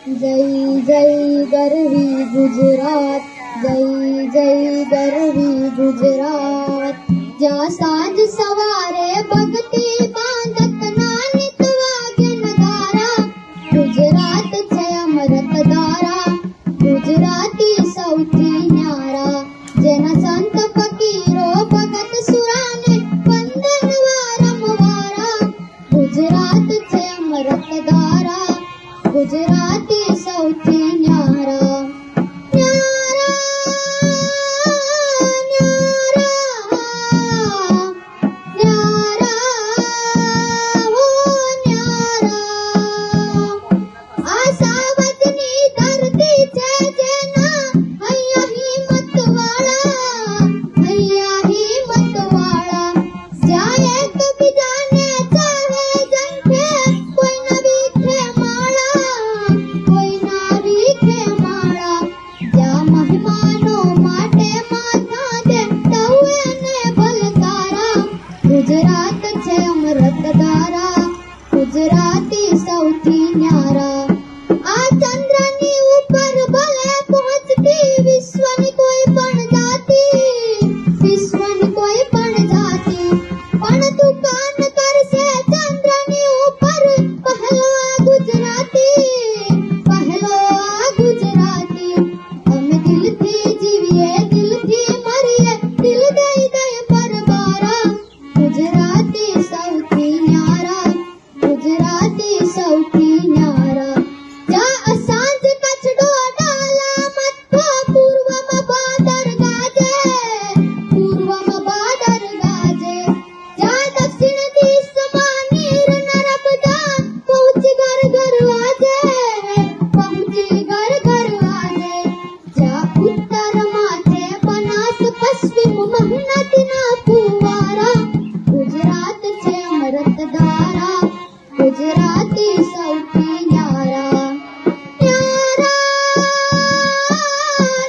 जय जय गरवी गुजरात, जय जय गरवी गुजरात। ज्या साँझ सवारे भक्ति बांधत नानित वागे नगारा, गुजरात छे अमृत धारा, गुजराती सौथी न्यारा। जेना संत फकीरो भगत सुराने वंदन वारंवारा, गुजरात छे अमृत धारा, गुजराती सौथी न्यारा। न्यारा न्यारा न्यारा हो न्यारा। आ सावजनी धरती छे जेना हैया हिम्मत वाला, हैया हिम्मत वाला। ज्यां एक बीजाने चाहे जंखे, कोई न बीखे माळा, कोई न बीखे माळा। ज्यां મહેમાનો માટે માથા દે તવે ને ભલકારા, ગુજરાત છે અમૃત ધારા, ગુજરાતી સૌથી ન્યારા। આ ચંદ્રની ઉપર ભલે પહોંચતી વિશ્વની કોઈ પણ જાતિ, વિશ્વની કોઈ પણ જાતિ, પણ તું કાન કરશે ચંદ્રની ઉપર પહેલો આ ગુજરાતી, પહેલો આ ગુજરાતી। અમે દિલથી જીવીએ દિલથી મરીએ, દિલ દઈ દઈ પરબારા, ગુજરાતી સૌથી ન્યારા, ગુજરાતી સૌથી ન્યારા। જ્યાં અસાંજ કચડો ડાલા મથો, પૂર્વમાં બાદર ગાજે, પૂર્વમાં બાદર ગાજે। જ્યાં દક્ષિણ દિશમાં નીર નર્મદા પહોંચી ઘર ઘર વાજે, પહોંચી ઘર ઘર વાજે। જ્યાં ઉત્તરમાં છે બનાસ, પશ્ચિમ મહનદીના ફુવારા, ગુજરાત છે અમૃત ધારા, ગુજરાતી સૌથી ન્યારા। ન્યારા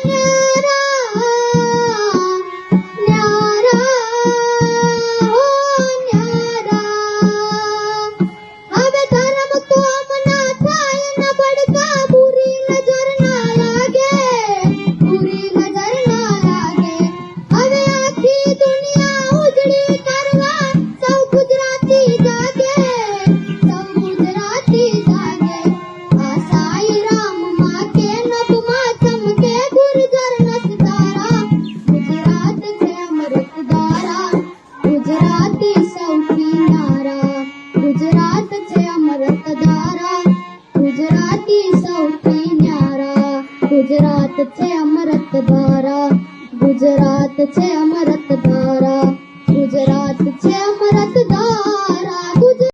ન્યારા ન્યારા હો ન્યારા। હવે ધર્મ કોમના થાય ન બડકા, બુરી નજર ના લાગે, બુરી નજર ના લાગે। હવે આખી દુનિયા ઉજળી કરવા સૌ ગુજરાતી જાગે, સૌ ગુજરાતી જાગે। આ સાઈ રામ માં કે નભમાં ચમકે ગુર્જર નસતારા, ગુજરાત છે અમૃત ધારા, ગુજરાતી સૌથી ન્યારા, ગુજરાત છે અમૃત ધારા, ગુજરાતી સૌથી ન્યારા। ગુજરાત છે અમૃત ધારા, ગુજરાત છે અમૃત